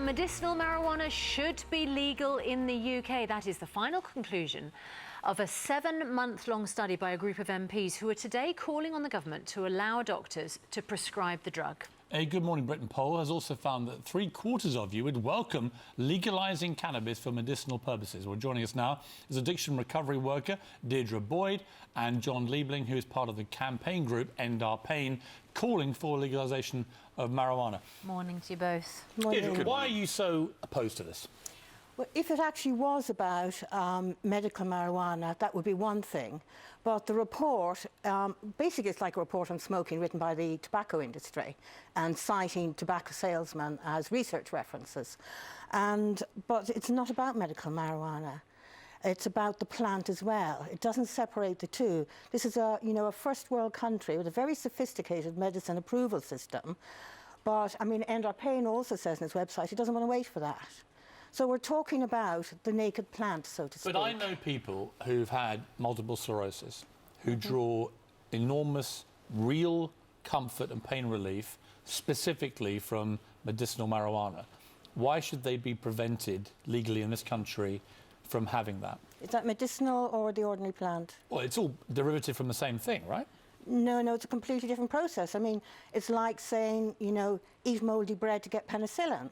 medicinal marijuana should be legal in the UK. That is the final conclusion of a 7-month-long study by a group of MPs who are today calling on the government to allow doctors to prescribe the drug. A Good Morning Britain poll has also found that 3/4 of you would welcome legalising cannabis for medicinal purposes. Well, joining us now is addiction recovery worker Deirdre Boyd and John Liebling, who is part of the campaign group End Our Pain, calling for legalisation of marijuana. Morning to you both. Deirdre, why are you so opposed to this? Well, if it actually was about medical marijuana, that would be one thing. But the report, basically it's like a report on smoking written by the tobacco industry and citing tobacco salesmen as research references. But it's not about medical marijuana. It's about the plant as well. It doesn't separate the two. This is a first world country with a very sophisticated medicine approval system. But I mean, End Our Pain also says on its website it doesn't want to wait for that. So we're talking about the naked plant, so to speak. But I know people who've had multiple sclerosis who draw enormous real comfort and pain relief specifically from medicinal marijuana. Why should they be prevented legally in this country from having that? Is that medicinal or the ordinary plant? Well, it's all derivative from the same thing, right? No, it's a completely different process. I mean, it's like saying, eat mouldy bread to get penicillin.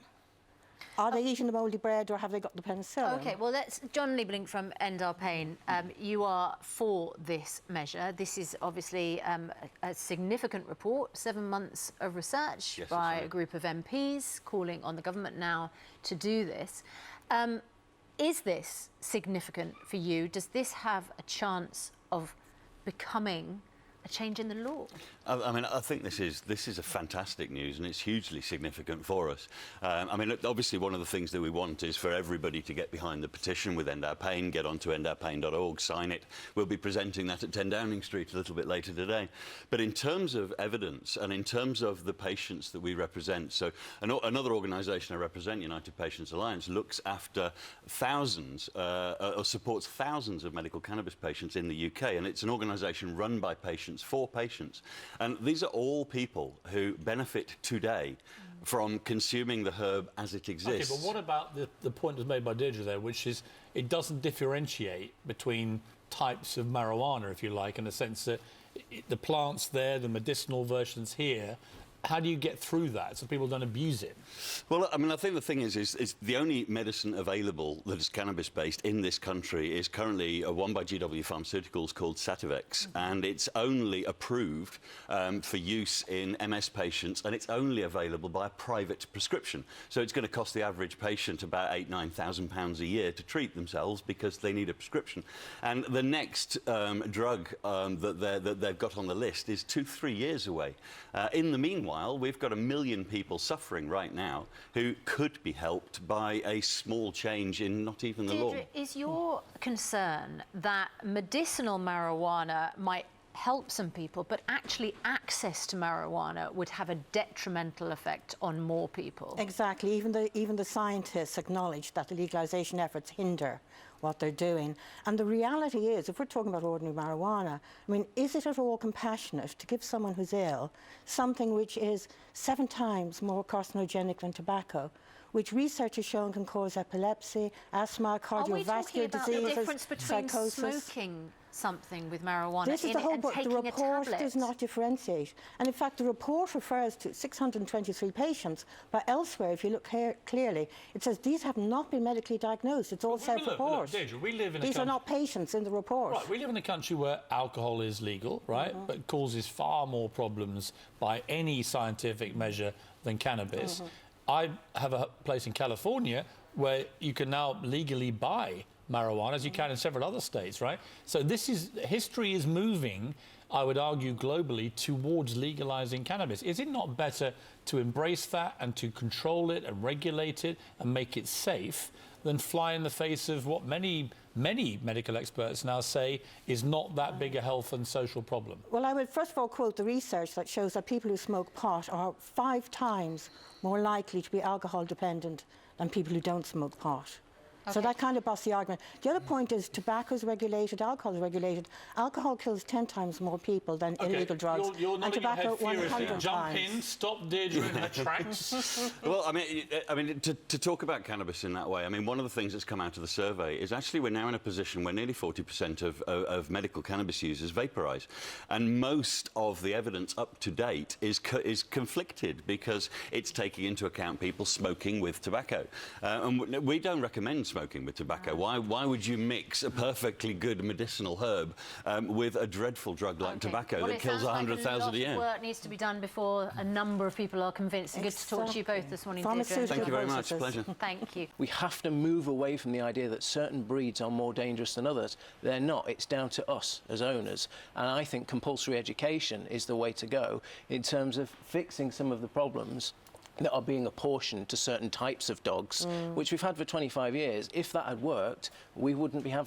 Are they eating the mouldy bread or have they got the penicillin? OK, well, John Liebling from End Our Pain. You are for this measure. This is obviously a significant report, 7 months of research by a group of MPs calling on the government now to do this. Is this significant for you? Does this have a chance of becoming a change in the law? I mean, I think this is a fantastic news, and it's hugely significant for us. I mean, obviously, one of the things that we want is for everybody to get behind the petition with End Our Pain, get onto endourpain.org, sign it. We'll be presenting that at 10 Downing Street a little bit later today. But in terms of evidence and in terms of the patients that we represent, so another organisation I represent, United Patients Alliance, looks after thousands or supports thousands of medical cannabis patients in the UK, and it's an organisation run by patients for patients. And these are all people who benefit today from consuming the herb as it exists. OK, but what about the point that's made by Deirdre there, which is it doesn't differentiate between types of marijuana, if you like, in the sense that the plant's there, the medicinal version's here. How do you get through that so people don't abuse it? Well, I mean, I think the thing is the only medicine available that is cannabis-based in this country is currently one by GW Pharmaceuticals called Sativex, and it's only approved for use in MS patients, and it's only available by a private prescription. So it's going to cost the average patient about £8,000–9,000 a year to treat themselves because they need a prescription. And the next drug that they've got on the list is 2–3 years away. In the meanwhile, we've got 1 million people suffering right now who could be helped by a small change in not even the law. Is your concern that medicinal marijuana might help some people, but actually access to marijuana would have a detrimental effect on more people? Exactly. Even the scientists acknowledge that the legalisation efforts hinder what they're doing. And the reality is, if we're talking about ordinary marijuana, I mean, is it at all compassionate to give someone who's ill something which is 7 times more carcinogenic than tobacco, which research has shown can cause epilepsy, asthma, cardiovascular diseases, the difference between psychosis? Smoking something with marijuana This is the whole book. The report tablet does not differentiate. And in fact, the report refers to 623 patients, but elsewhere, if you look here clearly, it says these have not been medically diagnosed. It's all self-report. Deirdre, we live in These are not patients in the report. Right, we live in a country where alcohol is legal, right, but causes far more problems by any scientific measure than cannabis. I have a place in California where you can now legally buy marijuana, as you can in several other states, right? So history is moving, I would argue, globally towards legalising cannabis. Is it not better to embrace that and to control it and regulate it and make it safe than fly in the face of what many medical experts now say is not that big a health and social problem? Well, I would first of all quote the research that shows that people who smoke pot are 5 times more likely to be alcohol dependent than people who don't smoke pot. So that kind of busts the argument. The other point is tobacco is regulated, alcohol is regulated. Alcohol kills 10 times more people than illegal drugs. You're and nodding your tobacco head furiously. 100 Jump times. in, stop Deirdre in her tracks. Well, I mean, to talk about cannabis in that way, I mean, one of the things that's come out of the survey is actually we're now in a position where nearly 40% of medical cannabis users vaporise, and most of the evidence up to date is conflicted because it's taking into account people smoking with tobacco, and we don't recommend smoking with tobacco. Why would you mix a perfectly good medicinal herb with a dreadful drug like tobacco that kills 100,000 a year? A lot of work needs to be done before a number of people are convinced. Good to talk to you both this morning, Deirdre. Thank you very much. Pleasure. Thank you. We have to move away from the idea that certain breeds are more dangerous than others. They're not. It's down to us as owners. And I think compulsory education is the way to go in terms of fixing some of the problems that are being apportioned to certain types of dogs, which we've had for 25 years. If that had worked, we wouldn't be having